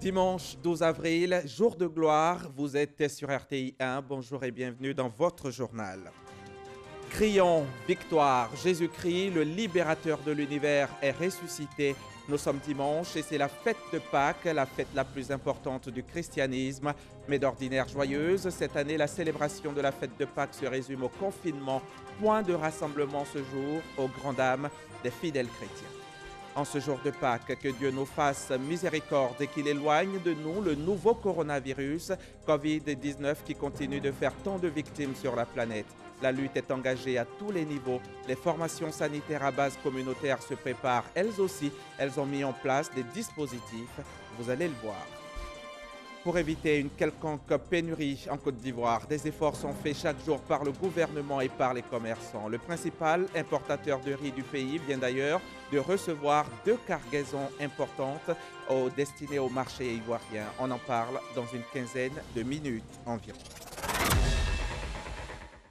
Dimanche 12 avril, jour de gloire, vous êtes sur RTI 1. Bonjour et bienvenue dans votre journal. Crions victoire, Jésus-Christ, le libérateur de l'univers, est ressuscité. Nous sommes dimanche et c'est la fête de Pâques, la fête la plus importante du christianisme. Mais d'ordinaire joyeuse, cette année, la célébration de la fête de Pâques se résume au confinement. Point de rassemblement ce jour, aux grandes dames des fidèles chrétiens. En ce jour de Pâques, que Dieu nous fasse miséricorde et qu'il éloigne de nous le nouveau coronavirus, Covid-19, qui continue de faire tant de victimes sur la planète. La lutte est engagée à tous les niveaux. Les formations sanitaires à base communautaire se préparent elles aussi. Elles ont mis en place des dispositifs. Vous allez le voir. Pour éviter une quelconque pénurie en Côte d'Ivoire, des efforts sont faits chaque jour par le gouvernement et par les commerçants. Le principal importateur de riz du pays vient d'ailleurs de recevoir 2 cargaisons importantes destinées au marché ivoirien. On en parle dans une quinzaine de minutes environ.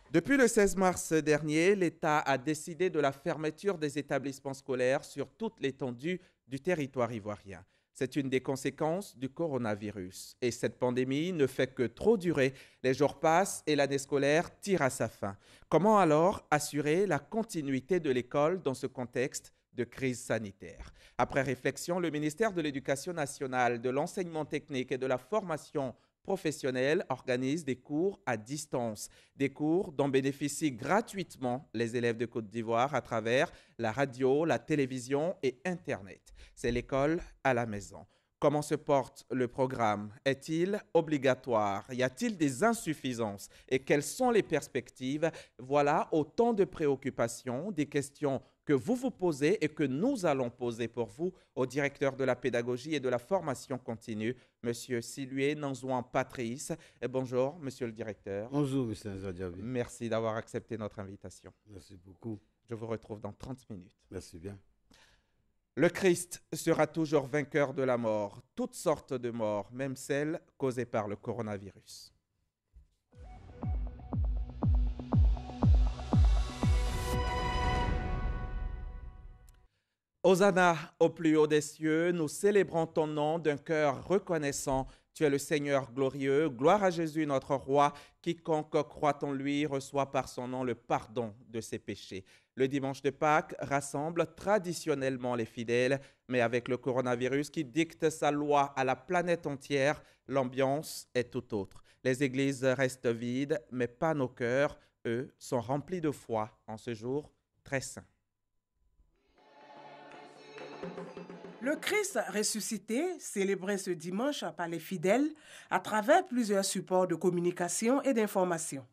Depuis le 16 mars dernier, l'État a décidé de la fermeture des établissements scolaires sur toute l'étendue du territoire ivoirien. C'est une des conséquences du coronavirus. Et cette pandémie ne fait que trop durer. Les jours passent et l'année scolaire tire à sa fin. Comment alors assurer la continuité de l'école dans ce contexte de crise sanitaire? Après réflexion, le ministère de l'Éducation nationale, de l'enseignement technique et de la formation professionnelle organise des cours à distance, des cours dont bénéficient gratuitement les élèves de Côte d'Ivoire à travers la radio, la télévision et Internet. C'est l'école à la maison. Comment se porte le programme? Est-il obligatoire? Y a-t-il des insuffisances? Et quelles sont les perspectives? Voilà autant de préoccupations, des questions que vous vous posez et que nous allons poser pour vous au directeur de la pédagogie et de la formation continue, M. Silué Nanzouan Patrice. Et bonjour, monsieur le directeur. Bonjour, M. Nzadjabi. Merci d'avoir accepté notre invitation. Merci beaucoup. Je vous retrouve dans 30 minutes. Merci bien. Le Christ sera toujours vainqueur de la mort, toutes sortes de morts, même celles causées par le coronavirus. Hosanna au plus haut des cieux, nous célébrons ton nom d'un cœur reconnaissant. Tu es le Seigneur glorieux, gloire à Jésus notre roi. Quiconque croit en lui reçoit par son nom le pardon de ses péchés. Le dimanche de Pâques rassemble traditionnellement les fidèles, mais avec le coronavirus qui dicte sa loi à la planète entière, l'ambiance est tout autre. Les églises restent vides, mais pas nos cœurs. Eux sont remplis de foi en ce jour très saint. Le Christ ressuscité, célébré ce dimanche par les fidèles à travers plusieurs supports de communication et d'information.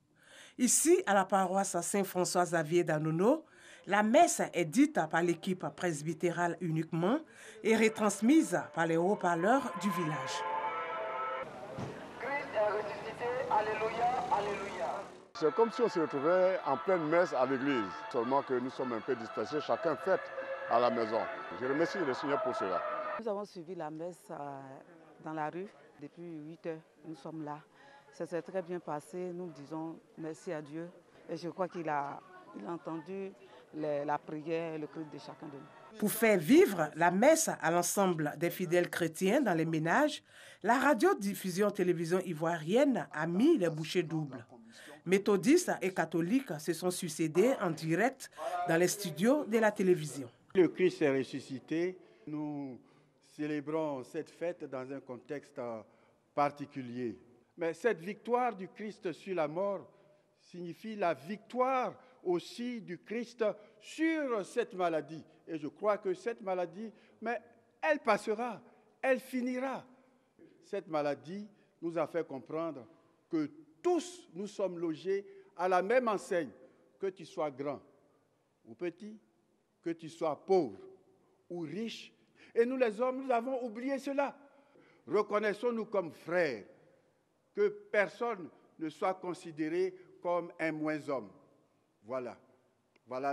Ici, à la paroisse Saint-François-Xavier d'Anono, la messe est dite par l'équipe presbytérale uniquement et retransmise par les haut-parleurs du village. Christ est ressuscité, alléluia, alléluia. C'est comme si on se retrouvait en pleine messe à l'église, seulement que nous sommes un peu dispersés, chacun fête à la maison. Je remercie le Seigneur pour cela. Nous avons suivi la messe dans la rue depuis 8 heures. Nous sommes là. Ça s'est très bien passé. Nous disons merci à Dieu. Et je crois qu'il a entendu la prière et le cri de chacun de nous. Pour faire vivre la messe à l'ensemble des fidèles chrétiens dans les ménages, la radiodiffusion télévision ivoirienne a mis les bouchées doubles. Méthodistes et catholiques se sont succédés en direct dans les studios de la télévision. Le Christ est ressuscité. Nous célébrons cette fête dans un contexte particulier. Mais cette victoire du Christ sur la mort signifie la victoire aussi du Christ sur cette maladie. Et je crois que cette maladie, mais elle passera, elle finira. Cette maladie nous a fait comprendre que tous nous sommes logés à la même enseigne, que tu sois grand ou petit, que tu sois pauvre ou riche. Et nous les hommes, nous avons oublié cela. Reconnaissons-nous comme frères, que personne ne soit considéré comme un moins-homme. Voilà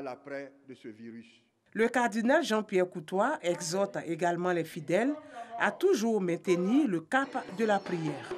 l'après de ce virus. Le cardinal Jean-Pierre Coutois exhorte également les fidèles à toujours maintenir le cap de la prière.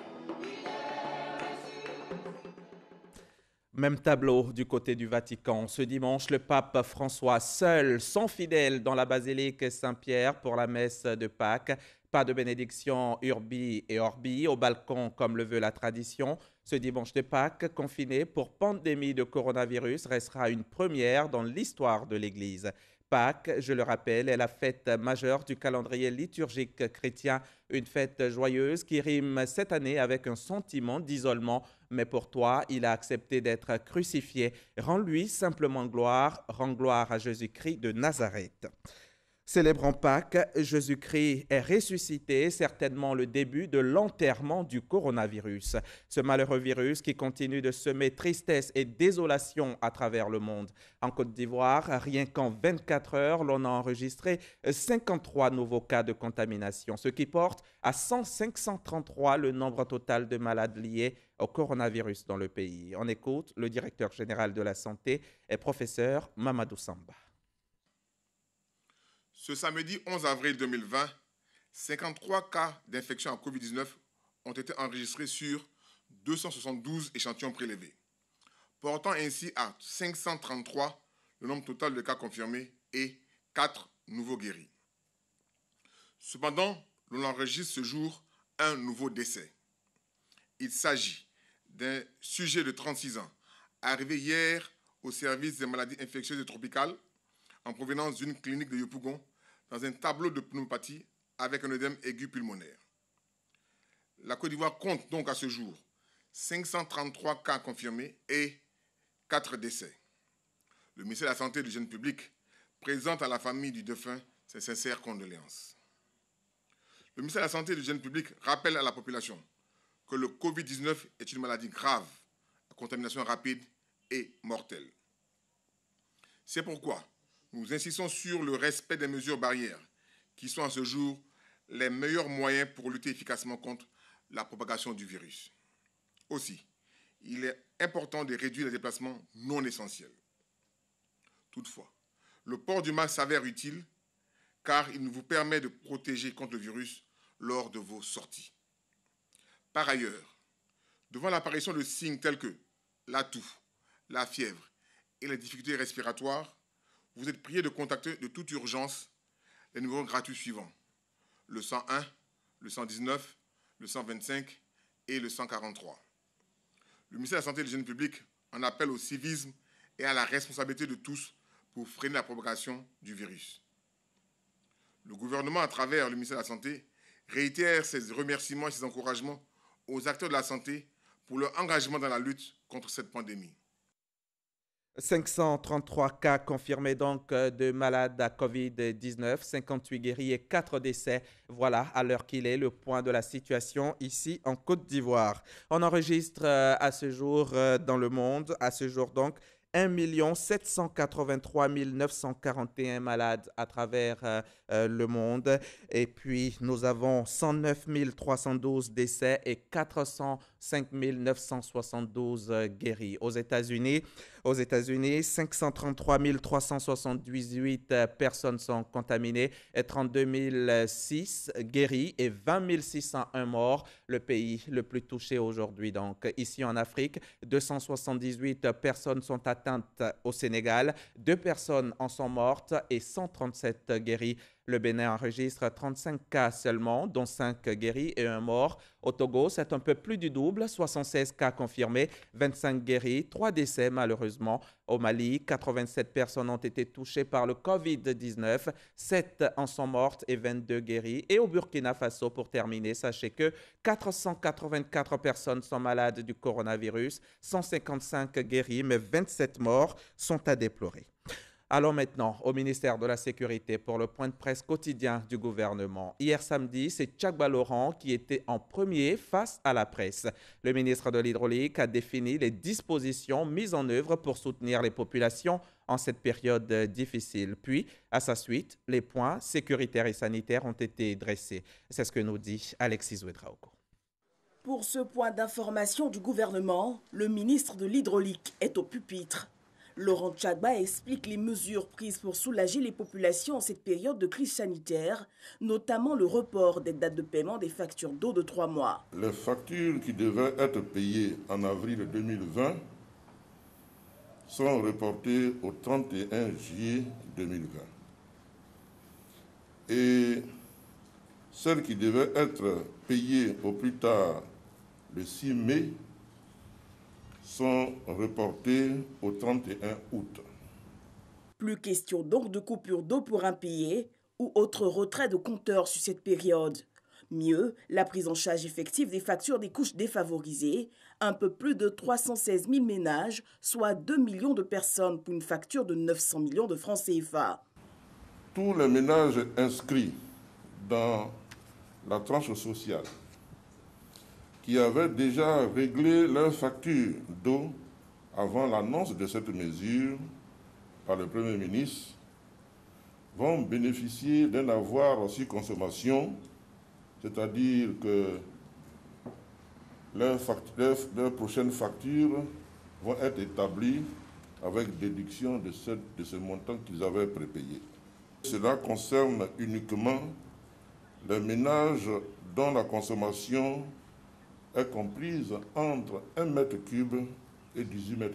Même tableau du côté du Vatican. Ce dimanche, le pape François, seul, sans fidèles dans la basilique Saint-Pierre pour la messe de Pâques. Pas de bénédiction urbi et orbi au balcon comme le veut la tradition. Ce dimanche de Pâques, confiné pour pandémie de coronavirus, restera une première dans l'histoire de l'Église. Pâques, je le rappelle, est la fête majeure du calendrier liturgique chrétien, une fête joyeuse qui rime cette année avec un sentiment d'isolement. Mais pour toi, il a accepté d'être crucifié. Rends-lui simplement gloire, rends gloire à Jésus-Christ de Nazareth. Célébrant Pâques, Jésus-Christ est ressuscité, certainement le début de l'enterrement du coronavirus. Ce malheureux virus qui continue de semer tristesse et désolation à travers le monde. En Côte d'Ivoire, rien qu'en 24 heures, l'on a enregistré 53 nouveaux cas de contamination, ce qui porte à 533 le nombre total de malades liés au coronavirus dans le pays. On écoute le directeur général de la santé et professeur Mamadou Samba. Ce samedi 11 avril 2020, 53 cas d'infection à Covid-19 ont été enregistrés sur 272 échantillons prélevés, portant ainsi à 533 le nombre total de cas confirmés et 4 nouveaux guéris. Cependant, l'on enregistre ce jour un nouveau décès. Il s'agit d'un sujet de 36 ans, arrivé hier au service des maladies infectieuses et tropicales en provenance d'une clinique de Yopougon, dans un tableau de pneumopathie avec un œdème aigu pulmonaire. La Côte d'Ivoire compte donc à ce jour 533 cas confirmés et 4 décès. Le ministère de la Santé et de l'Hygiène publique présente à la famille du défunt ses sincères condoléances. Le ministère de la Santé et de l'Hygiène publique rappelle à la population que le Covid-19 est une maladie grave, à contamination rapide et mortelle. C'est pourquoi nous insistons sur le respect des mesures barrières qui sont à ce jour les meilleurs moyens pour lutter efficacement contre la propagation du virus. Aussi, il est important de réduire les déplacements non essentiels. Toutefois, le port du masque s'avère utile car il vous permet de protéger contre le virus lors de vos sorties. Par ailleurs, devant l'apparition de signes tels que la toux, la fièvre et les difficultés respiratoires, vous êtes prié de contacter de toute urgence les numéros gratuits suivants: le 101, le 119, le 125 et le 143. Le ministère de la Santé et de l'Hygiène publique en appelle au civisme et à la responsabilité de tous pour freiner la propagation du virus. Le gouvernement, à travers le ministère de la Santé, réitère ses remerciements et ses encouragements aux acteurs de la santé pour leur engagement dans la lutte contre cette pandémie. 533 cas confirmés donc de malades à Covid-19, 58 guéris et 4 décès. Voilà, à l'heure qu'il est, le point de la situation ici en Côte d'Ivoire. On enregistre à ce jour dans le monde, à ce jour donc, 1 783 941 malades à travers le monde. Et puis, nous avons 109 312 décès et 405 972 guéris. Aux États-Unis, 533 378 personnes sont contaminées et 32 006 guéris et 20 601 morts. Le pays le plus touché aujourd'hui. Donc, ici en Afrique, 278 personnes sont atteintes au Sénégal, 2 personnes en sont mortes et 137 guéris. Le Bénin enregistre 35 cas seulement, dont 5 guéris et 1 mort. Au Togo, c'est un peu plus du double, 76 cas confirmés, 25 guéris, 3 décès malheureusement. Au Mali, 87 personnes ont été touchées par le Covid-19, 7 en sont mortes et 22 guéris. Et au Burkina Faso, pour terminer, sachez que 484 personnes sont malades du coronavirus, 155 guéris, mais 27 morts sont à déplorer. Allons maintenant au ministère de la Sécurité pour le point de presse quotidien du gouvernement. Hier samedi, c'est Tchagba Laurent qui était en premier face à la presse. Le ministre de l'Hydraulique a défini les dispositions mises en œuvre pour soutenir les populations en cette période difficile. Puis, à sa suite, les points sécuritaires et sanitaires ont été dressés. C'est ce que nous dit Alexis Ouedraogo. Pour ce point d'information du gouvernement, le ministre de l'Hydraulique est au pupitre. Laurent Tchagba explique les mesures prises pour soulager les populations en cette période de crise sanitaire, notamment le report des dates de paiement des factures d'eau de 3 mois. Les factures qui devaient être payées en avril 2020 sont reportées au 31 juillet 2020. Et Celles qui devaient être payées au plus tard le 6 mai sont reportées au 31 août. Plus question donc de coupure d'eau pour impayés ou autre retrait de compteurs sur cette période. Mieux, la prise en charge effective des factures des couches défavorisées, un peu plus de 316 000 ménages, soit 2 millions de personnes pour une facture de 900 millions de francs CFA. Tous les ménages inscrits dans la tranche sociale qui avaient déjà réglé leur facture d'eau avant l'annonce de cette mesure par le Premier ministre vont bénéficier d'un avoir sur consommation, c'est-à-dire que leurs prochaines factures vont être établies avec déduction de ce montant qu'ils avaient prépayé. Cela concerne uniquement les ménages dont la consommation est comprise entre 1 m3 et 18 m3.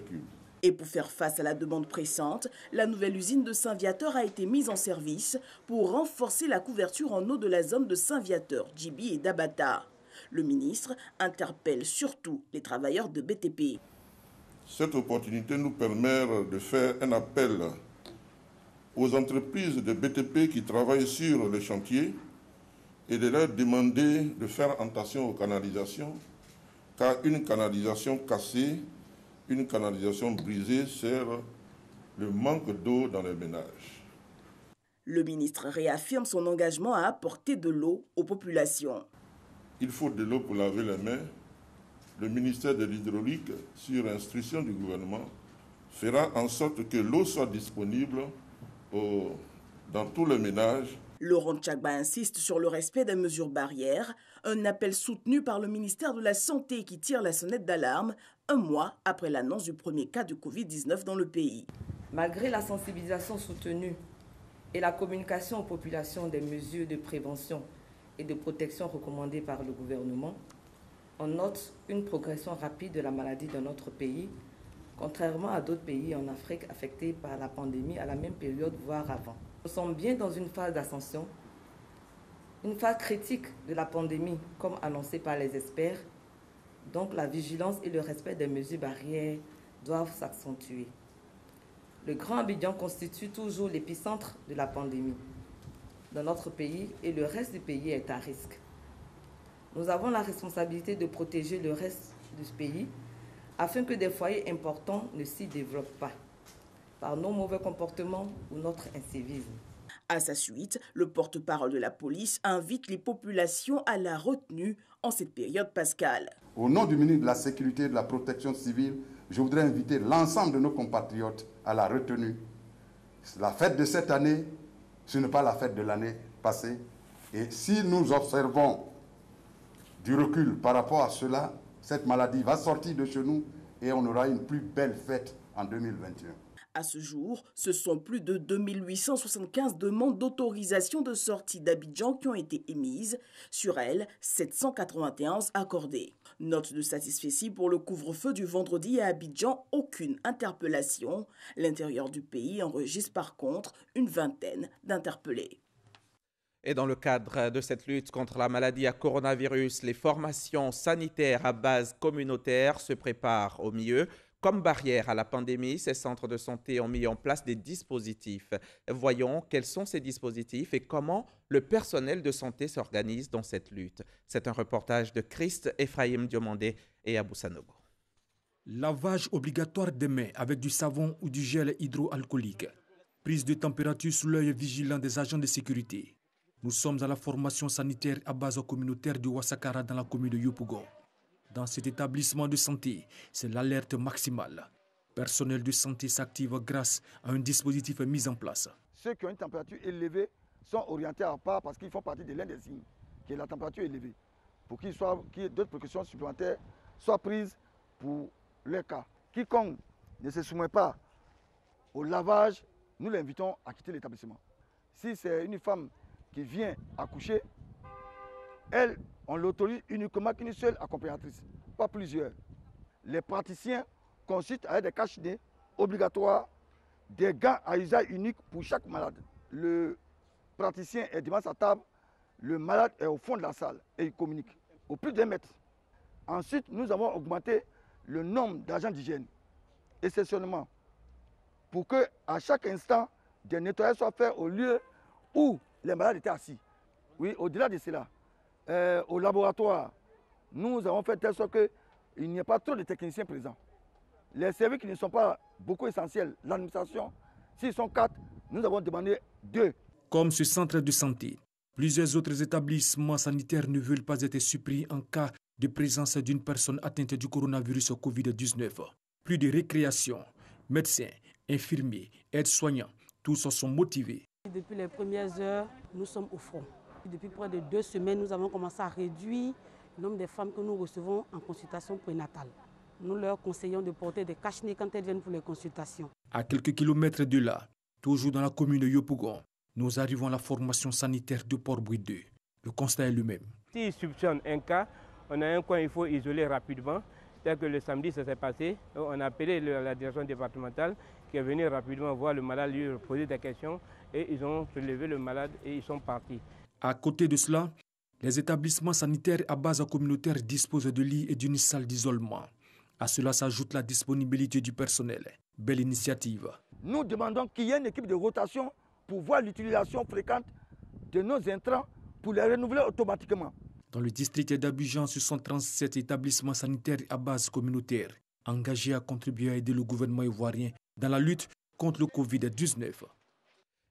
Et pour faire face à la demande pressante, la nouvelle usine de Saint-Viateur a été mise en service pour renforcer la couverture en eau de la zone de Saint-Viateur, Djibi et Dabata. Le ministre interpelle surtout les travailleurs de BTP. Cette opportunité nous permet de faire un appel aux entreprises de BTP qui travaillent sur les chantiers et de leur demander de faire attention aux canalisations, car une canalisation cassée, une canalisation brisée sert le manque d'eau dans les ménages. Le ministre réaffirme son engagement à apporter de l'eau aux populations. Il faut de l'eau pour laver les mains. Le ministère de l'Hydraulique, sur instruction du gouvernement, fera en sorte que l'eau soit disponible dans tous les ménages. Laurent Tchagba insiste sur le respect des mesures barrières, un appel soutenu par le ministère de la Santé qui tire la sonnette d'alarme un mois après l'annonce du premier cas de Covid-19 dans le pays. Malgré la sensibilisation soutenue et la communication aux populations des mesures de prévention et de protection recommandées par le gouvernement, on note une progression rapide de la maladie dans notre pays, contrairement à d'autres pays en Afrique affectés par la pandémie à la même période, voire avant. Nous sommes bien dans une phase d'ascension, une phase critique de la pandémie, comme annoncé par les experts. Donc la vigilance et le respect des mesures barrières doivent s'accentuer. Le Grand Abidjan constitue toujours l'épicentre de la pandémie dans notre pays et le reste du pays est à risque. Nous avons la responsabilité de protéger le reste du pays afin que des foyers importants ne s'y développent pas par nos mauvais comportements ou notre incivisme. À sa suite, le porte-parole de la police invite les populations à la retenue en cette période pascale. Au nom du ministre de la Sécurité et de la Protection civile, je voudrais inviter l'ensemble de nos compatriotes à la retenue. La fête de cette année, ce n'est pas la fête de l'année passée. Et si nous observons du recul par rapport à cela, cette maladie va sortir de chez nous et on aura une plus belle fête en 2021. À ce jour, ce sont plus de 2875 demandes d'autorisation de sortie d'Abidjan qui ont été émises. Sur elles, 791 accordées. Note de satisfecit pour le couvre-feu du vendredi à Abidjan, aucune interpellation. L'intérieur du pays enregistre par contre une vingtaine d'interpellés. Et dans le cadre de cette lutte contre la maladie à coronavirus, les formations sanitaires à base communautaire se préparent au mieux. Comme barrière à la pandémie, ces centres de santé ont mis en place des dispositifs. Voyons quels sont ces dispositifs et comment le personnel de santé s'organise dans cette lutte. C'est un reportage de Christ, Ephraim Diomandé et Abou Sanogo. Lavage obligatoire des mains avec du savon ou du gel hydroalcoolique. Prise de température sous l'œil vigilant des agents de sécurité. Nous sommes à la formation sanitaire à base communautaire de Ouassakara dans la commune de Yopougon. Dans cet établissement de santé, c'est l'alerte maximale. Personnel de santé s'active grâce à un dispositif mis en place. Ceux qui ont une température élevée sont orientés à part parce qu'ils font partie de l'un des signes, qui est la température élevée. Pour qu'il y ait d'autres précautions supplémentaires soient prises pour leur cas. Quiconque ne se soumet pas au lavage, nous l'invitons à quitter l'établissement. Si c'est une femme qui vient accoucher, elle, on l'autorise uniquement qu'une seule accompagnatrice, pas plusieurs. Les praticiens consultent avec des cache-nez obligatoires, des gants à usage unique pour chaque malade. Le praticien est devant sa table le malade est au fond de la salle et il communique au plus d'1 mètre. Ensuite, nous avons augmenté le nombre d'agents d'hygiène, exceptionnellement, pour qu'à chaque instant, des nettoyages soient faits au lieu où les malades étaient assis. Oui, au-delà de cela, au laboratoire, nous avons fait telle sorte qu'il n'y ait pas trop de techniciens présents. Les services qui ne sont pas beaucoup essentiels, l'administration, s'ils sont 4, nous avons demandé 2. Comme ce centre de santé, plusieurs autres établissements sanitaires ne veulent pas être supprimés en cas de présence d'une personne atteinte du coronavirus Covid-19. Plus de récréation, médecins, infirmiers, aides-soignants, tous sont motivés. Depuis les premières heures, nous sommes au front. Depuis près de 2 semaines, nous avons commencé à réduire le nombre de femmes que nous recevons en consultation prénatale. Nous leur conseillons de porter des cache-nez quand elles viennent pour les consultations. À quelques kilomètres de là, toujours dans la commune de Yopougon, nous arrivons à la formation sanitaire de Port-Boué 2. Le constat est le même. S'il soupçonne un cas, on a un coin il faut isoler rapidement. Tel que le samedi, ça s'est passé. On a appelé la direction départementale qui est venue rapidement voir le malade, lui poser des questions. Et ils ont prélevé le malade et ils sont partis. À côté de cela, les établissements sanitaires à base communautaire disposent de lits et d'une salle d'isolement. À cela s'ajoute la disponibilité du personnel. Belle initiative. Nous demandons qu'il y ait une équipe de rotation pour voir l'utilisation fréquente de nos intrants pour les renouveler automatiquement. Dans le district d'Abidjan, ce sont 37 établissements sanitaires à base communautaire engagés à contribuer à aider le gouvernement ivoirien dans la lutte contre le Covid-19.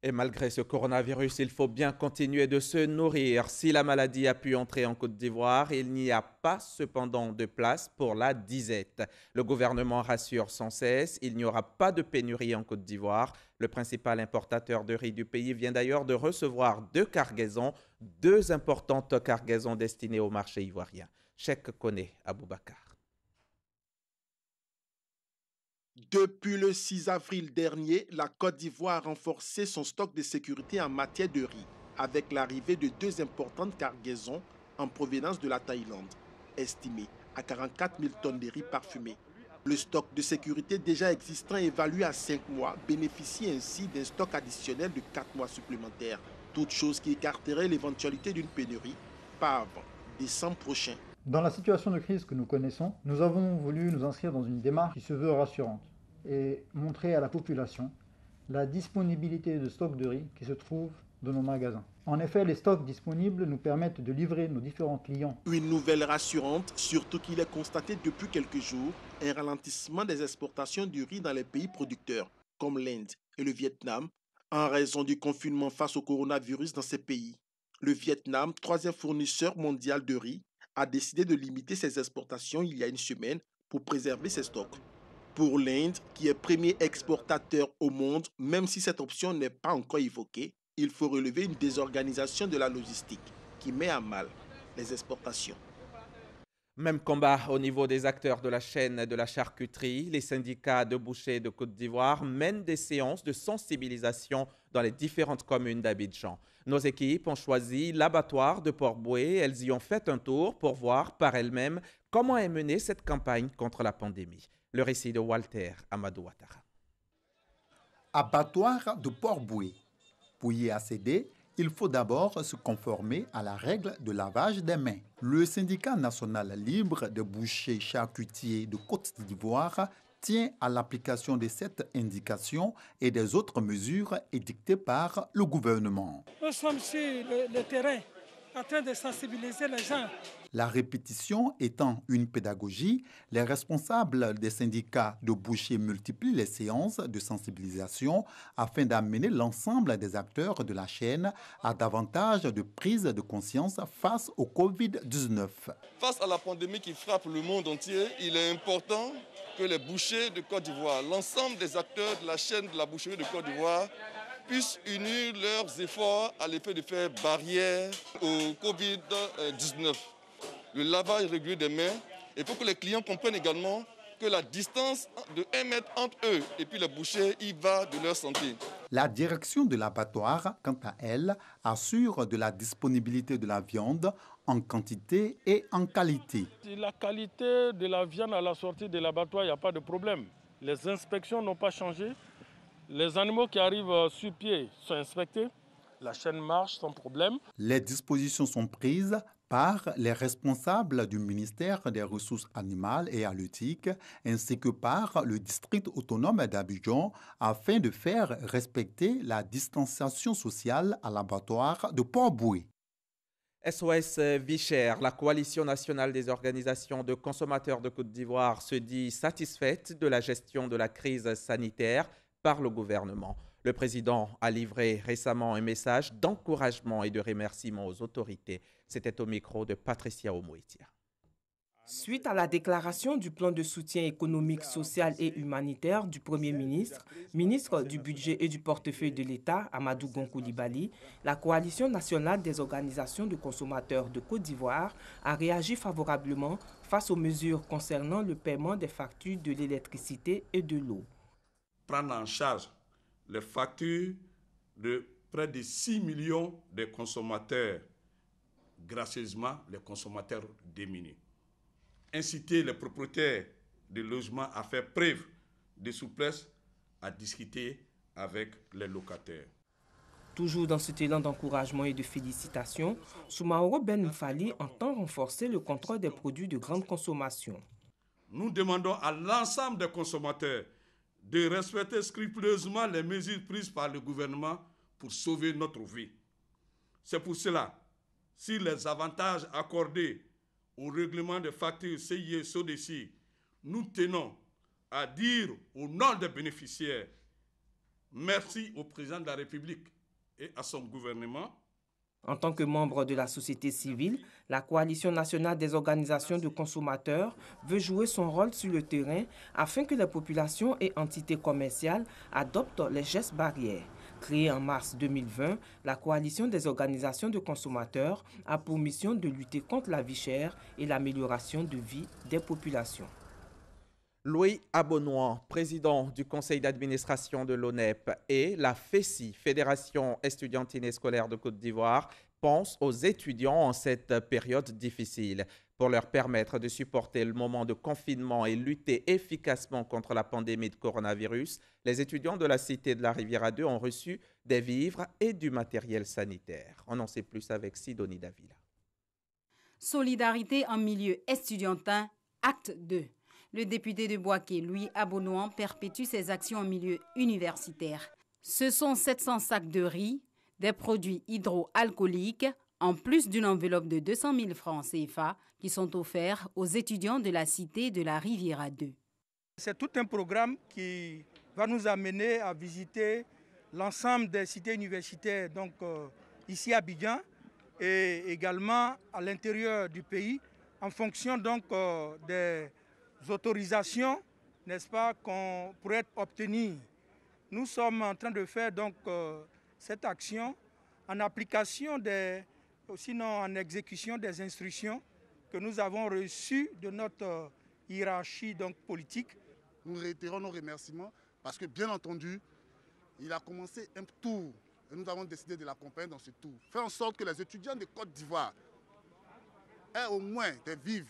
Et malgré ce coronavirus, il faut bien continuer de se nourrir. Si la maladie a pu entrer en Côte d'Ivoire, il n'y a pas cependant de place pour la disette. Le gouvernement rassure sans cesse, il n'y aura pas de pénurie en Côte d'Ivoire. Le principal importateur de riz du pays vient d'ailleurs de recevoir 2 cargaisons, 2 importantes cargaisons destinées au marché ivoirien. Cheikh Koné Aboubakar. Depuis le 6 avril dernier, la Côte d'Ivoire a renforcé son stock de sécurité en matière de riz, avec l'arrivée de 2 importantes cargaisons en provenance de la Thaïlande, estimées à 44 000 tonnes de riz parfumé. Le stock de sécurité déjà existant évalué à 5 mois bénéficie ainsi d'un stock additionnel de 4 mois supplémentaires, toute chose qui écarterait l'éventualité d'une pénurie par avant décembre prochain. Dans la situation de crise que nous connaissons, nous avons voulu nous inscrire dans une démarche qui se veut rassurante et montrer à la population la disponibilité de stocks de riz qui se trouvent dans nos magasins. En effet, les stocks disponibles nous permettent de livrer nos différents clients. Une nouvelle rassurante, surtout qu'il est constaté depuis quelques jours un ralentissement des exportations du riz dans les pays producteurs, comme l'Inde et le Vietnam, en raison du confinement face au coronavirus dans ces pays. Le Vietnam, 3e fournisseur mondial de riz, a décidé de limiter ses exportations il y a une semaine pour préserver ses stocks. Pour l'Inde, qui est premier exportateur au monde, même si cette option n'est pas encore évoquée, il faut relever une désorganisation de la logistique qui met à mal les exportations. Même combat au niveau des acteurs de la chaîne de la charcuterie. Les syndicats de bouchers de Côte d'Ivoire mènent des séances de sensibilisation dans les différentes communes d'Abidjan. Nos équipes ont choisi l'abattoir de Port-Boué. Elles y ont fait un tour pour voir par elles-mêmes comment est menée cette campagne contre la pandémie. Le récit de Walter Amadou Ouattara. Abattoir de Port-Boué. Pour y accéder, il faut d'abord se conformer à la règle de lavage des mains. Le syndicat national libre de bouchers charcutiers de Côte d'Ivoire tient à l'application de cette indication et des autres mesures édictées par le gouvernement. Nous sommes sur le terrain en train de sensibiliser les gens. La répétition étant une pédagogie, les responsables des syndicats de bouchers multiplient les séances de sensibilisation afin d'amener l'ensemble des acteurs de la chaîne à davantage de prise de conscience face au Covid-19. Face à la pandémie qui frappe le monde entier, il est important que les bouchers de Côte d'Ivoire, l'ensemble des acteurs de la chaîne de la boucherie de Côte d'Ivoire, puissent unir leurs efforts à l'effet de faire barrière au Covid-19. Le lavage régulier des mains, et pour que les clients comprennent également que la distance de 1 mètre entre eux et puis les bouchers y va de leur santé. La direction de l'abattoir, quant à elle, assure de la disponibilité de la viande en quantité et en qualité. La qualité de la viande à la sortie de l'abattoir, il n'y a pas de problème. Les inspections n'ont pas changé. Les animaux qui arrivent sur pied sont inspectés. La chaîne marche sans problème. Les dispositions sont prises par les responsables du ministère des Ressources animales et halieutiques ainsi que par le district autonome d'Abidjan afin de faire respecter la distanciation sociale à l'abattoir de Port-Boué. SOS Vie chère, la coalition nationale des organisations de consommateurs de Côte d'Ivoire se dit satisfaite de la gestion de la crise sanitaire par le gouvernement. Le président a livré récemment un message d'encouragement et de remerciement aux autorités. C'était au micro de Patricia Omoitia. Suite à la déclaration du plan de soutien économique, social et humanitaire du Premier ministre, ministre du Budget et du Portefeuille de l'État, Amadou Gon Coulibaly, la coalition nationale des organisations de consommateurs de Côte d'Ivoire a réagi favorablement face aux mesures concernant le paiement des factures de l'électricité et de l'eau. Prendre en charge les factures de près de 6 millions de consommateurs, gracieusement les consommateurs démunis. Inciter les propriétaires de logements à faire preuve de souplesse, à discuter avec les locataires. Toujours dans cet élan d'encouragement et de félicitations, Soumaoro Ben Mfali entend renforcer le contrôle des produits de grande consommation. Nous demandons à l'ensemble des consommateurs de respecter scrupuleusement les mesures prises par le gouvernement pour sauver notre vie. C'est pour cela, si les avantages accordés au règlement des factures CIE SODECI, nous tenons à dire au nom des bénéficiaires merci au président de la République et à son gouvernement. En tant que membre de la société civile, la Coalition nationale des organisations de consommateurs veut jouer son rôle sur le terrain afin que les populations et entités commerciales adoptent les gestes barrières. Créée en mars 2020, la Coalition des organisations de consommateurs a pour mission de lutter contre la vie chère et l'amélioration de vie des populations. Louis Abonouan, président du conseil d'administration de l'ONEP et la FESI, Fédération estudiantine et scolaire de Côte d'Ivoire, pense aux étudiants en cette période difficile. Pour leur permettre de supporter le moment de confinement et lutter efficacement contre la pandémie de coronavirus, les étudiants de la Cité de la Riviera 2 ont reçu des vivres et du matériel sanitaire. On en sait plus avec Sidonie Davila. Solidarité en milieu estudiantin, acte 2. Le député de Boaké, Louis Abonouan, perpétue ses actions en milieu universitaire. Ce sont 700 sacs de riz, des produits hydroalcooliques, en plus d'une enveloppe de 200 000 francs CFA qui sont offerts aux étudiants de la Cité de la Riviera 2. C'est tout un programme qui va nous amener à visiter l'ensemble des cités universitaires, donc ici à Abidjan et également à l'intérieur du pays, en fonction donc des autorisations, n'est-ce pas, qu'on pourrait obtenir. Nous sommes en train de faire donc cette action en application sinon en exécution des instructions que nous avons reçues de notre hiérarchie donc politique. Nous réitérons nos remerciements parce que bien entendu, il a commencé un tour et nous avons décidé de l'accompagner dans ce tour. Faire en sorte que les étudiants de Côte d'Ivoire aient au moins des vivres,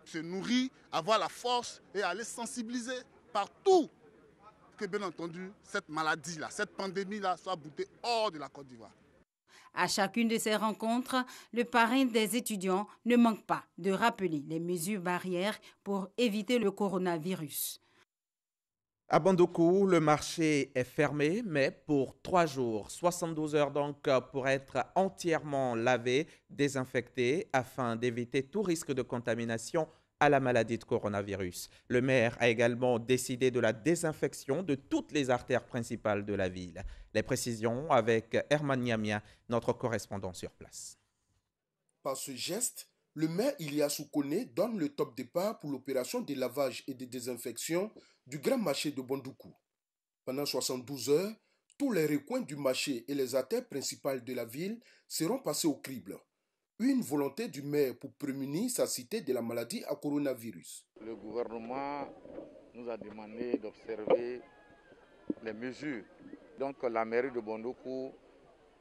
se nourrir, avoir la force et aller sensibiliser partout que bien entendu cette maladie-là, cette pandémie-là soit boutée hors de la Côte d'Ivoire. À chacune de ces rencontres, le parrain des étudiants ne manque pas de rappeler les mesures barrières pour éviter le coronavirus. À Bandoukou, le marché est fermé, mais pour 3 jours, 72 heures donc pour être entièrement lavé, désinfecté, afin d'éviter tout risque de contamination à la maladie de coronavirus. Le maire a également décidé de la désinfection de toutes les artères principales de la ville. Les précisions avec Herman Niamia, notre correspondant sur place. Par ce geste, le maire Iliassou Kone donne le top départ pour l'opération de lavage et de désinfection du grand marché de Bandoukou. Pendant 72 heures, tous les recoins du marché et les artères principales de la ville seront passés au crible. Une volonté du maire pour prémunir sa cité de la maladie à coronavirus. Le gouvernement nous a demandé d'observer les mesures. Donc la mairie de Bandoukou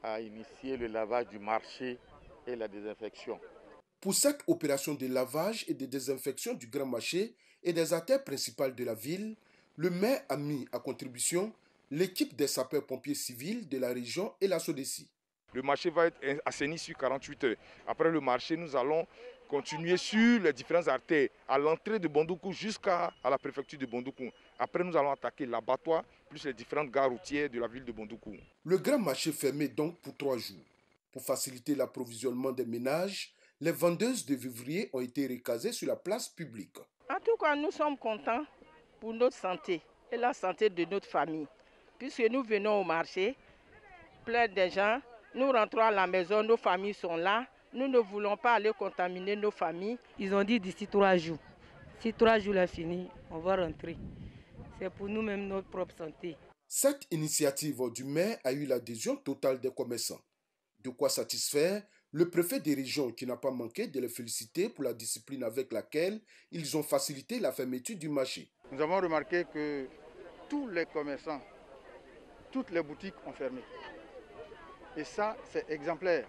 a initié le lavage du marché et la désinfection. Pour cette opération de lavage et de désinfection du grand marché et des artères principales de la ville, le maire a mis à contribution l'équipe des sapeurs-pompiers civils de la région et la SODECI. Le marché va être assaini sur 48 heures. Après le marché, nous allons continuer sur les différentes artères, à l'entrée de Bondoukou jusqu'à la préfecture de Bondoukou. Après, nous allons attaquer l'abattoir, plus les différentes gares routières de la ville de Bondoukou. Le grand marché fermé donc pour 3 jours. Pour faciliter l'approvisionnement des ménages, les vendeuses de vivriers ont été recasées sur la place publique. En tout cas, nous sommes contents pour notre santé et la santé de notre famille. Puisque nous venons au marché, plein de gens, nous rentrons à la maison, nos familles sont là. Nous ne voulons pas aller contaminer nos familles. Ils ont dit d'ici 3 jours. Si 3 jours est fini, on va rentrer. C'est pour nous-mêmes notre propre santé. Cette initiative du maire a eu l'adhésion totale des commerçants. De quoi satisfaire le préfet des régions qui n'a pas manqué de les féliciter pour la discipline avec laquelle ils ont facilité la fermeture du marché. Nous avons remarqué que tous les commerçants, toutes les boutiques ont fermé. Et ça, c'est exemplaire.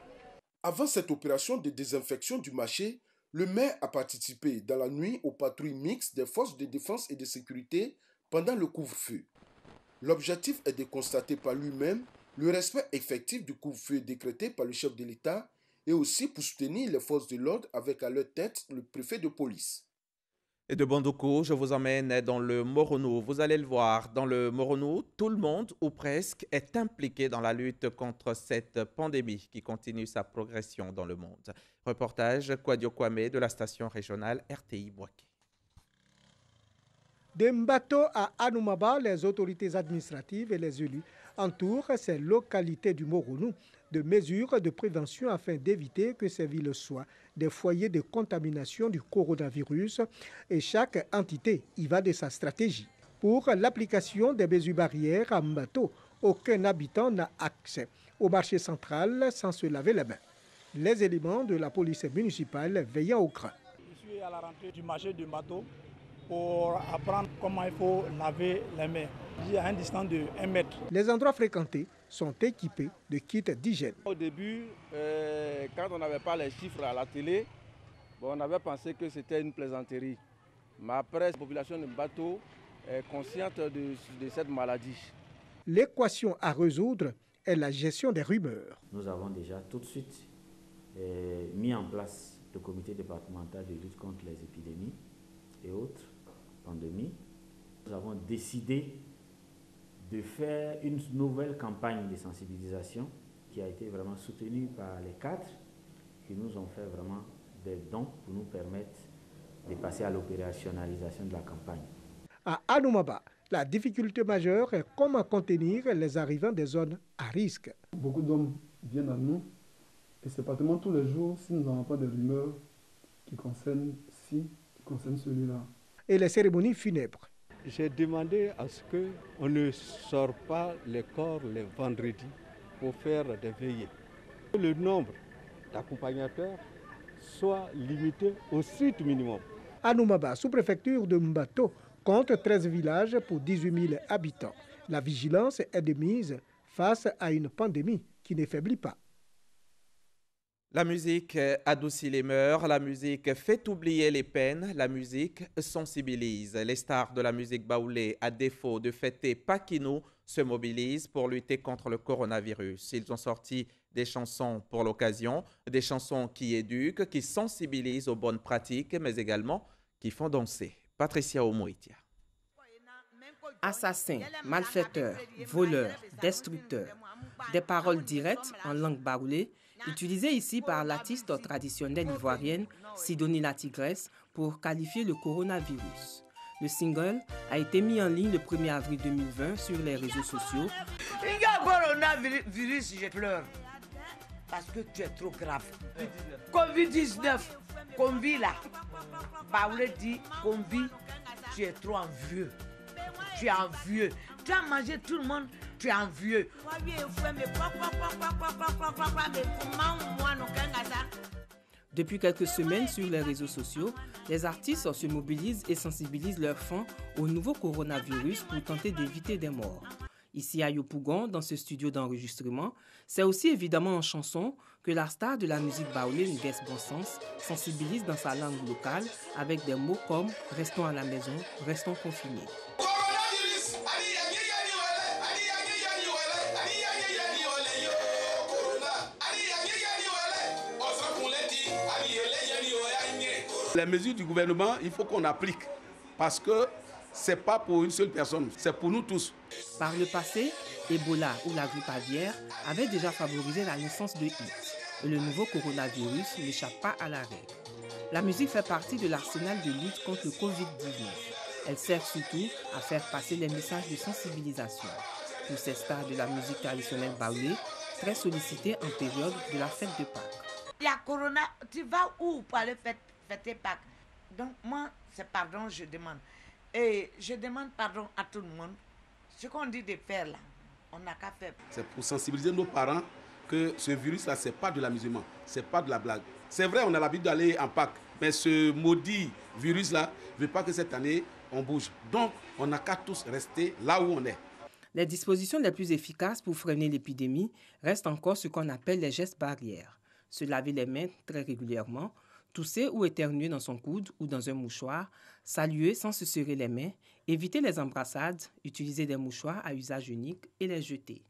Avant cette opération de désinfection du marché, le maire a participé dans la nuit aux patrouilles mixtes des forces de défense et de sécurité pendant le couvre-feu. L'objectif est de constater par lui-même le respect effectif du couvre-feu décrété par le chef de l'État et aussi pour soutenir les forces de l'ordre avec à leur tête le préfet de police. Et de Bondoukou, je vous emmène dans le Moronou. Vous allez le voir, dans le Moronou, tout le monde, ou presque, est impliqué dans la lutte contre cette pandémie qui continue sa progression dans le monde. Reportage Kwadio Kwame de la station régionale RTI Boaké. De Mbato à Anoumaba, les autorités administratives et les élus entourent ces localités du Moronou de mesures de prévention afin d'éviter que ces villes soient des foyers de contamination du coronavirus et chaque entité y va de sa stratégie. Pour l'application des mesures barrières à Mbato, aucun habitant n'a accès au marché central sans se laver les mains. Les éléments de la police municipale veillant au cran. Je suis à la rentrée du marché de Mbato pour apprendre comment il faut laver les mains. Il y a une distance de 1 mètre. Les endroits fréquentés sont équipés de kits d'hygiène. Au début, quand on n'avait pas les chiffres à la télé, on avait pensé que c'était une plaisanterie. Mais après, la population de Mbato est consciente de cette maladie. L'équation à résoudre est la gestion des rumeurs. Nous avons déjà tout de suite mis en place le comité départemental de lutte contre les épidémies et autres pandémies. Nous avons décidé de faire une nouvelle campagne de sensibilisation qui a été vraiment soutenue par les cadres qui nous ont fait vraiment des dons pour nous permettre de passer à l'opérationnalisation de la campagne. À Anoumaba, la difficulté majeure est comment contenir les arrivants des zones à risque. Beaucoup d'hommes viennent à nous et c'est pratiquement tous les jours si nous n'avons pas de rumeurs qui concernent celui-là. Et les cérémonies funèbres. J'ai demandé à ce qu'on ne sort pas les corps les vendredis pour faire des veillées. Le nombre d'accompagnateurs soit limité au strict minimum. Anoumaba, sous-préfecture de Mbato, compte 13 villages pour 18 000 habitants. La vigilance est de mise face à une pandémie qui ne faiblit pas. La musique adoucit les mœurs, la musique fait oublier les peines, la musique sensibilise. Les stars de la musique baoulée, à défaut de fêter Pakinou, se mobilisent pour lutter contre le coronavirus. Ils ont sorti des chansons pour l'occasion, des chansons qui éduquent, qui sensibilisent aux bonnes pratiques, mais également qui font danser. Patricia Omoitia. Assassins, malfaiteurs, voleurs, destructeurs. Des paroles directes en langue baoulée, utilisées ici par l'artiste traditionnelle ivoirienne Sidonie la Tigresse pour qualifier le coronavirus. Le single a été mis en ligne le 1er avril 2020 sur les réseaux sociaux. Il y a coronavirus, je pleure. Parce que tu es trop grave. Covid-19, qu'on vit là. Baoulé dit qu'on vit, tu es trop envieux. Tu es envieux. Tu as mangé tout le monde, tu es envieux. Depuis quelques semaines sur les réseaux sociaux, les artistes se mobilisent et sensibilisent leurs fans au nouveau coronavirus pour tenter d'éviter des morts. Ici à Yopougon, dans ce studio d'enregistrement, c'est aussi évidemment en chanson que la star de la musique baoulée, Nguès Bonsens, sensibilise dans sa langue locale avec des mots comme « restons à la maison, restons confinés ». Les mesures du gouvernement, il faut qu'on applique parce que ce n'est pas pour une seule personne, c'est pour nous tous. Par le passé, Ebola ou la grippe aviaire avaient déjà favorisé la naissance de HIV. Et le nouveau coronavirus n'échappe pas à la règle. La musique fait partie de l'arsenal de lutte contre le Covid-19. Elle sert surtout à faire passer les messages de sensibilisation. Pour ces stars de la musique traditionnelle baoulé, très sollicitées en période de la fête de Pâques. Il y a Corona, tu vas où pour aller fêter Pâques? Donc moi, c'est pardon, je demande. Et je demande pardon à tout le monde. Ce qu'on dit de faire là, on n'a qu'à faire. C'est pour sensibiliser nos parents que ce virus-là, ce n'est pas de l'amusement, ce n'est pas de la blague. C'est vrai, on a l'habitude d'aller en Pâques, mais ce maudit virus-là ne veut pas que cette année, on bouge. Donc, on n'a qu'à tous rester là où on est. Les dispositions les plus efficaces pour freiner l'épidémie restent encore ce qu'on appelle les gestes barrières. Se laver les mains très régulièrement, tousser ou éternuer dans son coude ou dans un mouchoir, saluer sans se serrer les mains, éviter les embrassades, utiliser des mouchoirs à usage unique et les jeter.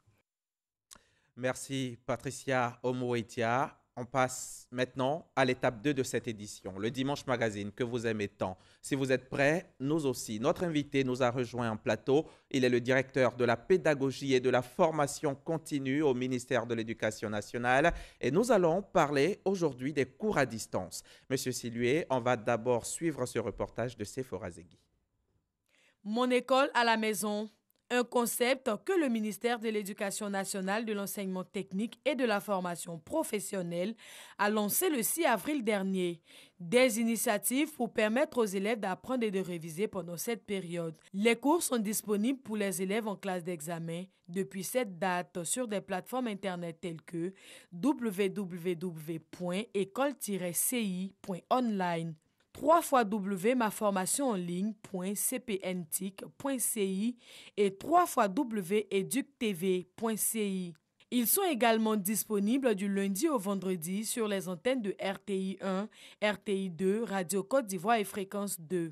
Merci Patricia Omoetia. On passe maintenant à l'étape 2 de cette édition, le Dimanche Magazine que vous aimez tant. Si vous êtes prêts, nous aussi. Notre invité nous a rejoint en plateau. Il est le directeur de la pédagogie et de la formation continue au ministère de l'Éducation nationale. Et nous allons parler aujourd'hui des cours à distance. Monsieur Silué, on va d'abord suivre ce reportage de Sephora Zegui. Mon école à la maison. Un concept que le ministère de l'Éducation nationale, de l'enseignement technique et de la formation professionnelle a lancé le 6 avril dernier. Des initiatives pour permettre aux élèves d'apprendre et de réviser pendant cette période. Les cours sont disponibles pour les élèves en classe d'examen depuis cette date sur des plateformes internet telles que www.école-ci.online. www.maformationenligne.cpntic.ci et www.eductv.ci. Ils sont également disponibles du lundi au vendredi sur les antennes de RTI 1, RTI 2, Radio Côte d'Ivoire et Fréquence 2.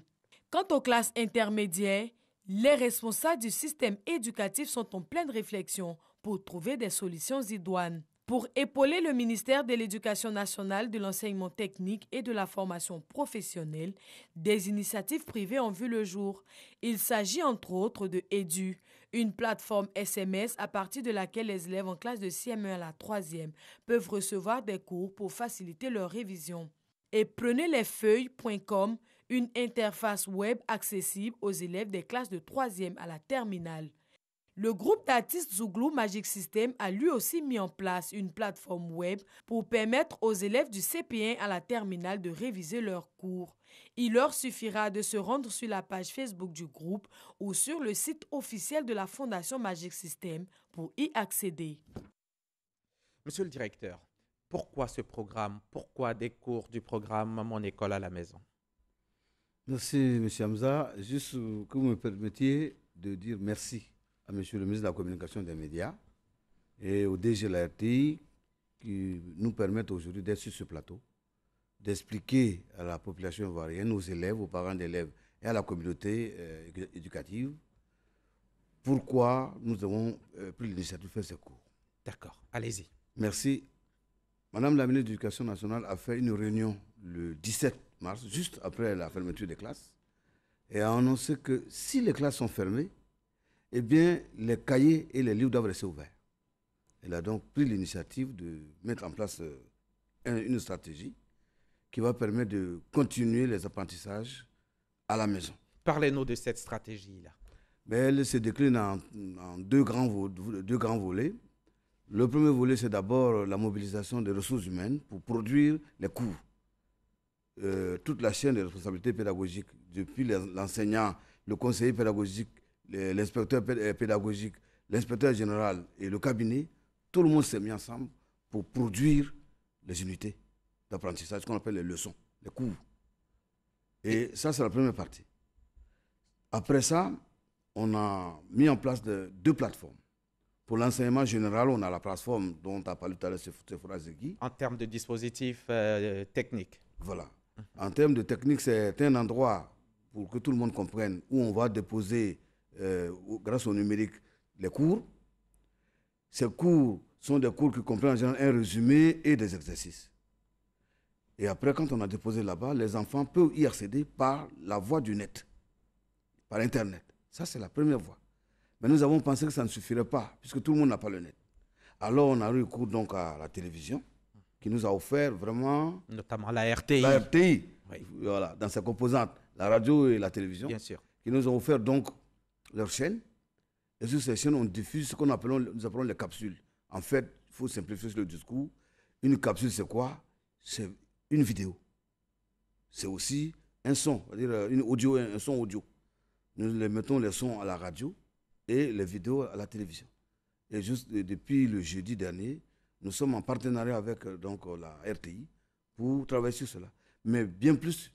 Quant aux classes intermédiaires, les responsables du système éducatif sont en pleine réflexion pour trouver des solutions idoines. Pour épauler le ministère de l'Éducation nationale, de l'enseignement technique et de la formation professionnelle, des initiatives privées ont vu le jour. Il s'agit entre autres de Edu, une plateforme SMS à partir de laquelle les élèves en classe de CM1 à la 3e peuvent recevoir des cours pour faciliter leur révision. Et prenezlesfeuilles.com, une interface web accessible aux élèves des classes de 3e à la terminale. Le groupe d'artistes Zouglou Magic System a lui aussi mis en place une plateforme web pour permettre aux élèves du CP1 à la terminale de réviser leurs cours. Il leur suffira de se rendre sur la page Facebook du groupe ou sur le site officiel de la Fondation Magic System pour y accéder. Monsieur le directeur, pourquoi ce programme? Pourquoi des cours du programme Mon école à la maison? Merci, M. Hamza. Juste que vous me permettiez de dire merci à M. le ministre de la Communication et des Médias et au DG de la RTI qui nous permettent aujourd'hui d'être sur ce plateau, d'expliquer à la population ivoirienne, aux élèves, aux parents d'élèves et à la communauté éducative pourquoi nous avons pris l'initiative de faire ces cours. D'accord, allez-y. Merci. Madame la ministre de l'Éducation nationale a fait une réunion le 17 mars, juste après la fermeture des classes, et a annoncé que si les classes sont fermées, eh bien, les cahiers et les livres doivent rester ouverts. Elle a donc pris l'initiative de mettre en place une stratégie qui va permettre de continuer les apprentissages à la maison. Parlez-nous de cette stratégie-là. Elle se décline en deux grands volets. Le premier volet, c'est d'abord la mobilisation des ressources humaines pour produire les cours. Toute la chaîne de responsabilités pédagogiques, depuis l'enseignant, le conseiller pédagogique, l'inspecteur pédagogique, l'inspecteur général et le cabinet, tout le monde s'est mis ensemble pour produire les unités d'apprentissage, ce qu'on appelle les leçons, les cours. Et ça, c'est la première partie. Après ça, on a mis en place deux plateformes. Pour l'enseignement général, on a la plateforme dont a parlé tout à l'heure Sephora Zegui. En termes de dispositifs techniques. Voilà. En termes de technique, c'est un endroit, pour que tout le monde comprenne, où on va déposer, grâce au numérique, les cours. Ces cours sont des cours qui comprennent en général un résumé et des exercices. Et après, quand on a déposé là-bas, les enfants peuvent y accéder par la voie du net, par Internet. Ça, c'est la première voie. Mais nous avons pensé que ça ne suffirait pas, puisque tout le monde n'a pas le net. Alors, on a eu recours donc à la télévision, qui nous a offert vraiment... Notamment la RTI. La RTI, oui. Voilà, dans ses composantes, la radio et la télévision. Bien sûr. Qui nous ont offert donc leurs chaînes. Et sur ces chaînes, on diffuse ce qu'on nous appelons les capsules. En fait, il faut simplifier le discours. Une capsule, c'est quoi? C'est une vidéo. C'est aussi un son, c'est-à-dire une audio, un son audio. Nous les mettons les sons à la radio et les vidéos à la télévision. Et juste depuis le jeudi dernier, nous sommes en partenariat avec donc, la RTI pour travailler sur cela. Mais bien plus,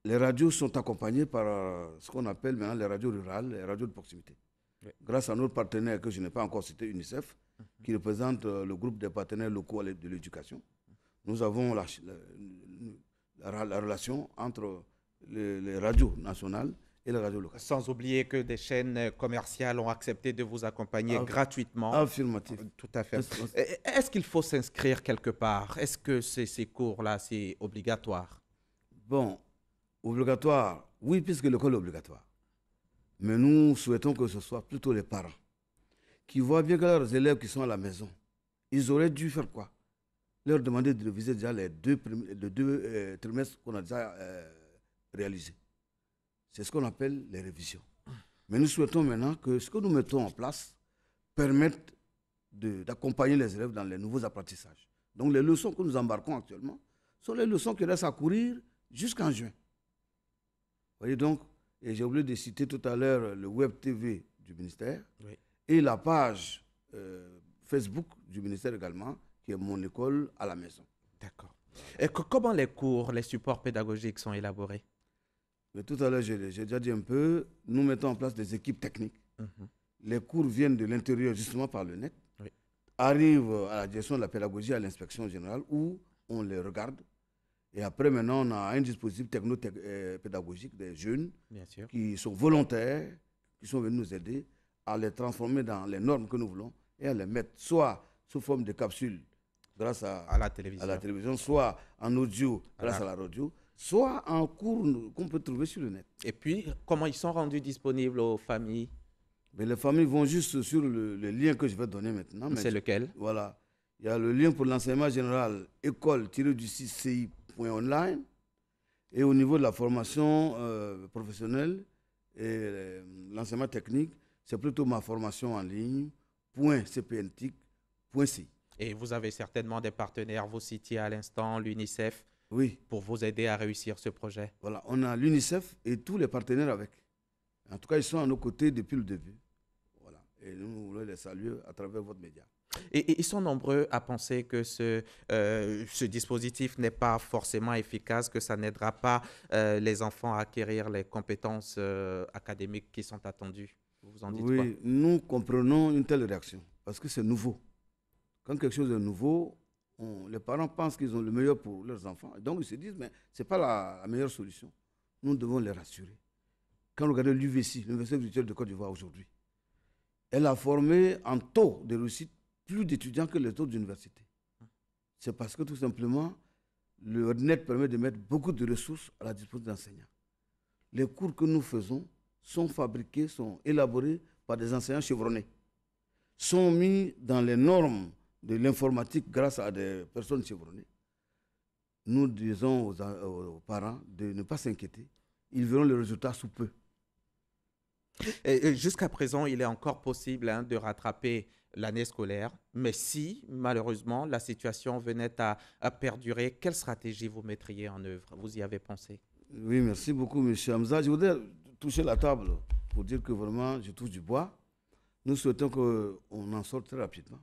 les radios sont accompagnées par ce qu'on appelle maintenant les radios rurales, les radios de proximité. Oui. Grâce à notre partenaire que je n'ai pas encore cité, UNICEF, qui représente le groupe des partenaires locaux de l'éducation. Nous avons la relation entre les radios nationales et les radios locales. Sans oublier que des chaînes commerciales ont accepté de vous accompagner gratuitement. Affirmatif. Tout à fait. Est-ce qu'il faut s'inscrire quelque part? Est-ce que ces cours-là, c'est obligatoire? Bon, obligatoire, oui, puisque l'école est obligatoire. Mais nous souhaitons que ce soit plutôt les parents qui voient bien que leurs élèves qui sont à la maison, ils auraient dû faire quoi? Leur demander de réviser déjà les deux trimestres qu'on a déjà réalisés. C'est ce qu'on appelle les révisions. Mais nous souhaitons maintenant que ce que nous mettons en place permette d'accompagner les élèves dans les nouveaux apprentissages. Donc les leçons que nous embarquons actuellement sont les leçons qui restent à courir jusqu'en juin. Vous voyez donc, et j'ai oublié de citer tout à l'heure le Web TV du ministère, oui, et la page Facebook du ministère également, qui est Mon école à la maison. D'accord. Et comment les cours, les supports pédagogiques sont élaborés? Mais tout à l'heure, j'ai déjà dit un peu, nous mettons en place des équipes techniques. Les cours viennent de l'intérieur, justement par le net, oui, arrivent à la direction de la pédagogie, à l'inspection générale, où on les regarde. Et après, maintenant, on a un dispositif techno-pédagogique des jeunes qui sont volontaires, qui sont venus nous aider à les transformer dans les normes que nous voulons et à les mettre soit sous forme de capsules grâce à la télévision, soit en audio grâce à la radio, soit en cours qu'on peut trouver sur le net. Et puis, comment ils sont rendus disponibles aux familles? Mais les familles vont juste sur le lien que je vais donner maintenant. C'est lequel? Voilà. Il y a le lien pour l'enseignement général école-du6ci.online et au niveau de la formation professionnelle et l'enseignement technique, c'est plutôt ma formation en ligne.cpntic.ci. Et vous avez certainement des partenaires, vous citiez à l'instant l'UNICEF, oui, pour vous aider à réussir ce projet. Voilà, on a l'UNICEF et tous les partenaires avec. En tout cas, ils sont à nos côtés depuis le début. Voilà. Et nous voulons les saluer à travers votre média. Et ils sont nombreux à penser que ce dispositif n'est pas forcément efficace, que ça n'aidera pas les enfants à acquérir les compétences académiques qui sont attendues. Vous en dites quoi? Oui, nous comprenons une telle réaction parce que c'est nouveau. Quand quelque chose est nouveau, les parents pensent qu'ils ont le meilleur pour leurs enfants. Et donc, ils se disent, mais ce n'est pas la meilleure solution. Nous devons les rassurer. Quand vous regardez l'UVC, l'Université virtuelle de Côte d'Ivoire aujourd'hui, elle a formé en taux de réussite plus d'étudiants que les autres universités. C'est parce que tout simplement, le net permet de mettre beaucoup de ressources à la disposition des enseignants. Les cours que nous faisons sont fabriqués, sont élaborés par des enseignants chevronnés, sont mis dans les normes de l'informatique grâce à des personnes chevronnées. Nous disons aux parents de ne pas s'inquiéter. Ils verront le résultat sous peu. Jusqu'à présent, il est encore possible de rattraper l'année scolaire. Mais si, malheureusement, la situation venait à perdurer, quelle stratégie vous mettriez en œuvre? Vous y avez pensé? Oui, merci beaucoup, M. Hamza. Je voudrais toucher la table pour dire que vraiment, je touche du bois. Nous souhaitons qu'on en sorte très rapidement.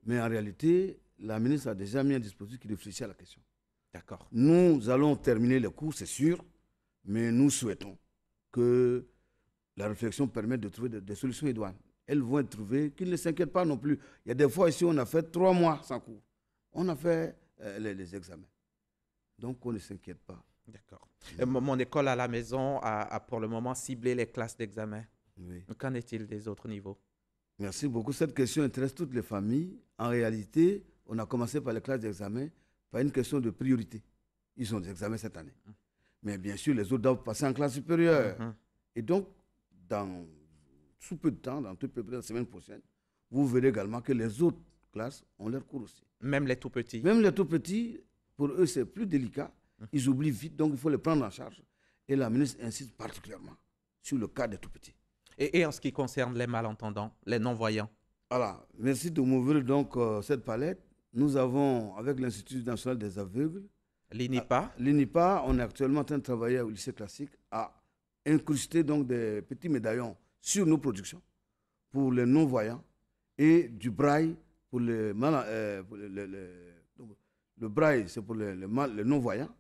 Mais en réalité, la ministre a déjà mis un dispositif qui réfléchit à la question. D'accord. Nous allons terminer les cours, c'est sûr, mais nous souhaitons que la réflexion permette de trouver des solutions idoines. Elles vont être trouvées, qu'ils ne s'inquiètent pas non plus. Il y a des fois ici, on a fait 3 mois sans cours. On a fait les examens. Donc, on ne s'inquiète pas. D'accord. Mon école à la maison a pour le moment ciblé les classes d'examen. Oui. Qu'en est-il des autres niveaux? Merci beaucoup. Cette question intéresse toutes les familles. En réalité, on a commencé par les classes d'examen pas une question de priorité. Ils ont des examens cette année. Mais bien sûr, les autres doivent passer en classe supérieure. Et donc, sous peu de temps, dans peu près la semaine prochaine, vous verrez également que les autres classes ont leur cours aussi. Même les tout petits. Même les tout petits, pour eux, c'est plus délicat. Ils oublient vite, donc il faut les prendre en charge. Et la ministre insiste particulièrement sur le cas des tout petits. Et en ce qui concerne les malentendants, les non-voyants? Voilà, merci de m'ouvrir donc cette palette. Nous avons, avec l'Institut national des aveugles, l'INIPA, on est actuellement en train de travailler au lycée classique à incruster donc des petits médaillons sur nos productions pour les non-voyants et du braille pour les le braille, c'est pour les non-voyants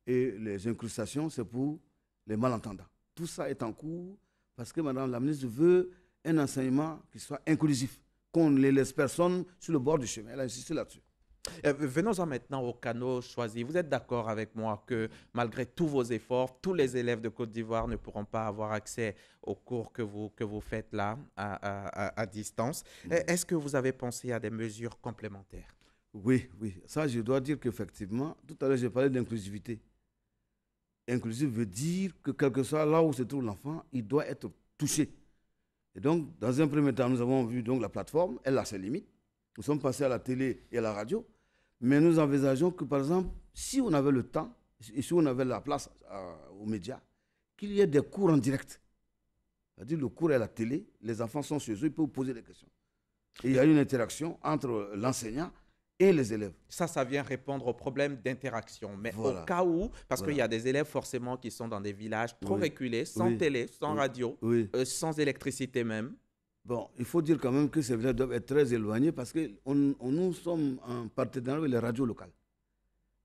et les incrustations, c'est pour les malentendants. Tout ça est en cours parce que Madame la ministre veut un enseignement qui soit inclusif, qu'on ne laisse personne sur le bord du chemin. Elle a insisté là-dessus. Venons-en maintenant au canot choisi. Vous êtes d'accord avec moi que malgré tous vos efforts, tous les élèves de Côte d'Ivoire ne pourront pas avoir accès aux cours que vous faites là à distance. Est-ce que vous avez pensé à des mesures complémentaires? Oui. Ça, je dois dire qu'effectivement, tout à l'heure, j'ai parlé d'inclusivité. Inclusif veut dire que quel que soit là où se trouve l'enfant, il doit être touché. Et donc, dans un premier temps, nous avons vu donc la plateforme, elle a ses limites. Nous sommes passés à la télé et à la radio. Mais nous envisageons que, par exemple, si on avait le temps, et si on avait la place aux médias, qu'il y ait des cours en direct. C'est-à-dire le cours est à la télé, les enfants sont chez eux, ils peuvent poser des questions. Et il y a une interaction entre l'enseignant et les élèves. Ça vient répondre au problème d'interaction. Mais au cas où, parce qu'il y a des élèves forcément qui sont dans des villages trop reculés, sans télé, sans radio, sans électricité même. Bon, il faut dire quand même que ces villages doivent être très éloignés parce que nous sommes en partenariat avec les radios locales.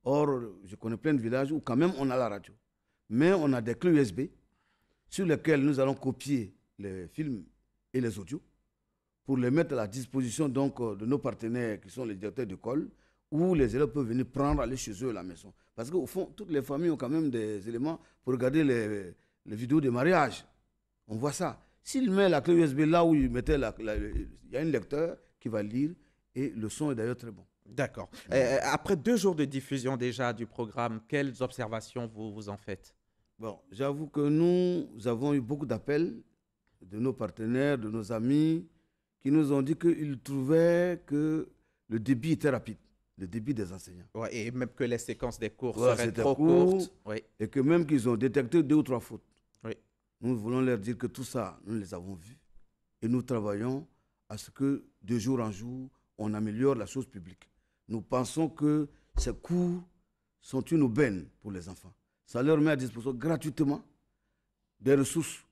Or, je connais plein de villages où quand même on a la radio. Mais on a des clés USB sur lesquelles nous allons copier les films et les audios pour les mettre à la disposition donc, de nos partenaires qui sont les directeurs d'école, où les élèves peuvent venir prendre, aller chez eux à la maison. Parce qu'au fond, toutes les familles ont quand même des éléments pour regarder les vidéos de mariage. On voit ça. S'il met la clé USB là où il mettait il y a un lecteur qui va lire et le son est d'ailleurs très bon. D'accord. Après 2 jours de diffusion déjà du programme, quelles observations vous en faites? Bon, j'avoue que nous avons eu beaucoup d'appels de nos partenaires, de nos amis, qui nous ont dit qu'ils trouvaient que le débit était rapide, le débit des enseignants. Ouais, et même que les séquences des cours seraient trop courtes. Oui. Et que même qu'ils ont détecté 2 ou 3 fautes. Oui. Nous voulons leur dire que tout ça, nous les avons vus. Et nous travaillons à ce que de jour en jour, on améliore la chose publique. Nous pensons que ces cours sont une aubaine pour les enfants. Ça leur met à disposition gratuitement des ressources,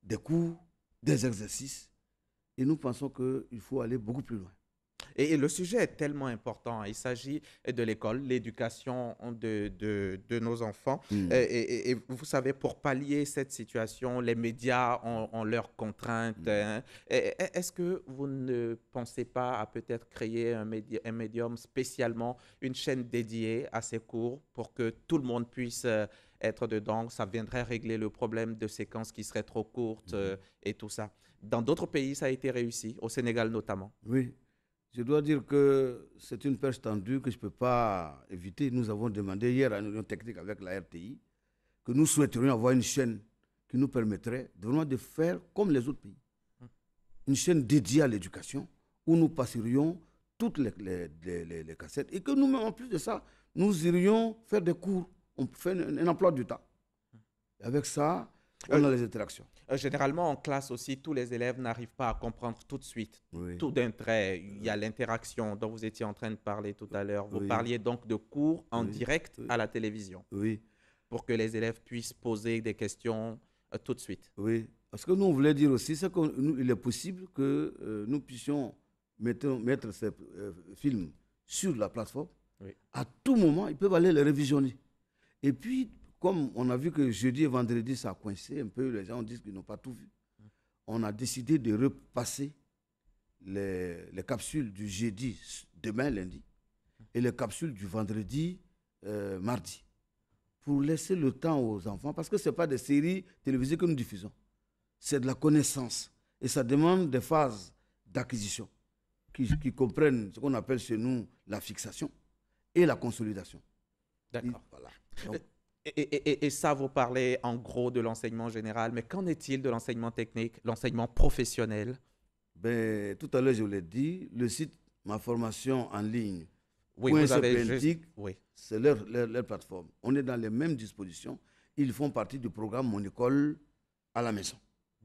des cours, des exercices. Et nous pensons qu'il faut aller beaucoup plus loin. Et le sujet est tellement important. Il s'agit de l'école, l'éducation de nos enfants. Et vous savez, pour pallier cette situation, les médias ont leurs contraintes. Est-ce que vous ne pensez pas à peut-être créer un médium spécialement, une chaîne dédiée à ces cours pour que tout le monde puisse être dedans? Ça viendrait régler le problème de séquences qui seraient trop courtes et tout ça. Dans d'autres pays, ça a été réussi, au Sénégal notamment. Oui. Je dois dire que c'est une perche tendue que je ne peux pas éviter. Nous avons demandé hier à une réunion technique avec la RTI que nous souhaiterions avoir une chaîne qui nous permettrait vraiment de faire comme les autres pays. Une chaîne dédiée à l'éducation où nous passerions toutes les cassettes et que nous, en plus de ça, nous irions faire des cours. On fait un emploi du temps. Avec ça, on a les interactions. Généralement, en classe aussi, tous les élèves n'arrivent pas à comprendre tout de suite. Oui. Tout d'un trait, il y a l'interaction dont vous étiez en train de parler tout à l'heure. Vous parliez donc de cours en direct à la télévision. Oui. Pour que les élèves puissent poser des questions tout de suite. Oui. Parce que nous, on voulait dire aussi, c'est qu'il est possible que nous puissions mettre ces films sur la plateforme. Oui. À tout moment, ils peuvent aller les révisionner. Et puis, comme on a vu que jeudi et vendredi, ça a coincé un peu, les gens disent qu'ils n'ont pas tout vu. On a décidé de repasser les capsules du jeudi, demain, lundi, et les capsules du vendredi, mardi, pour laisser le temps aux enfants, parce que ce n'est pas des séries télévisées que nous diffusons. C'est de la connaissance. Et ça demande des phases d'acquisition qui comprennent ce qu'on appelle chez nous la fixation et la consolidation. D'accord. Voilà. Donc, Et ça, vous parlez en gros de l'enseignement général, mais qu'en est-il de l'enseignement technique, l'enseignement professionnel? ben, tout à l'heure, je vous l'ai dit, le site Ma formation en ligne, Oui, vous avez juste... Oui. c'est leur plateforme. On est dans les mêmes dispositions. Ils font partie du programme Mon école à la maison.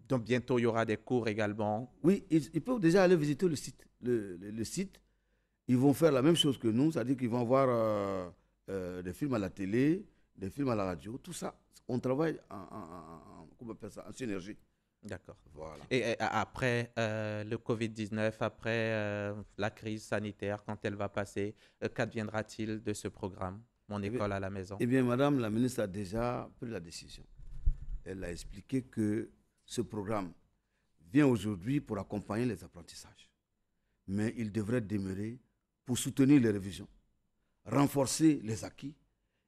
Donc bientôt, il y aura des cours également. Oui, ils peuvent déjà aller visiter le site. Le site, ils vont faire la même chose que nous, c'est-à-dire qu'ils vont voir des films à la télé, des films à la radio, tout ça. On travaille comment on appelle ça, en synergie. D'accord. Voilà. Et après le Covid-19, après la crise sanitaire, quand elle va passer, qu'adviendra-t-il de ce programme, Mon école à la maison? Eh bien, madame la ministre a déjà pris la décision. Elle a expliqué que ce programme vient aujourd'hui pour accompagner les apprentissages. Mais il devrait demeurer pour soutenir les révisions, renforcer les acquis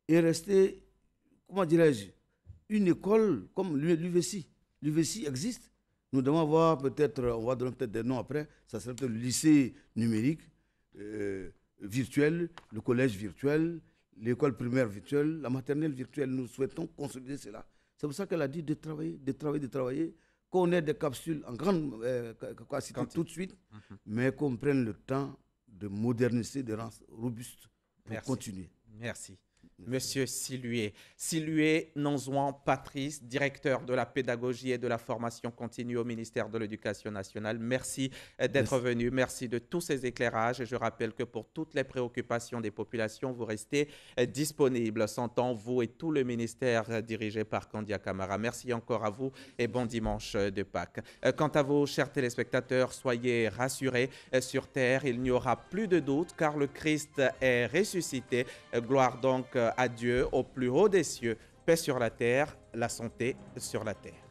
et rester, comment dirais-je, une école comme l'UVC. L'UVC existe. Nous devons avoir peut-être, on va donner peut-être des noms après, ça serait peut-être le lycée numérique virtuel, le collège virtuel, l'école primaire virtuelle, la maternelle virtuelle. Nous souhaitons consolider cela. C'est pour ça qu'elle a dit de travailler, qu'on ait des capsules en grande capacité tout de suite, mais qu'on prenne le temps de moderniser, de rendre robuste pour continuer. Merci. Monsieur Silué Nonzouan Patrice, directeur de la pédagogie et de la formation continue au ministère de l'Éducation nationale. Merci d'être venu. Merci de tous ces éclairages. Et je rappelle que pour toutes les préoccupations des populations, vous restez disponible. S'entend vous et tout le ministère dirigé par Kandia Camara. Merci encore à vous et bon dimanche de Pâques. Quant à vous, chers téléspectateurs, soyez rassurés. Sur terre, il n'y aura plus de doute car le Christ est ressuscité. Gloire donc à Dieu au plus haut des cieux, paix sur la terre, la santé sur la terre.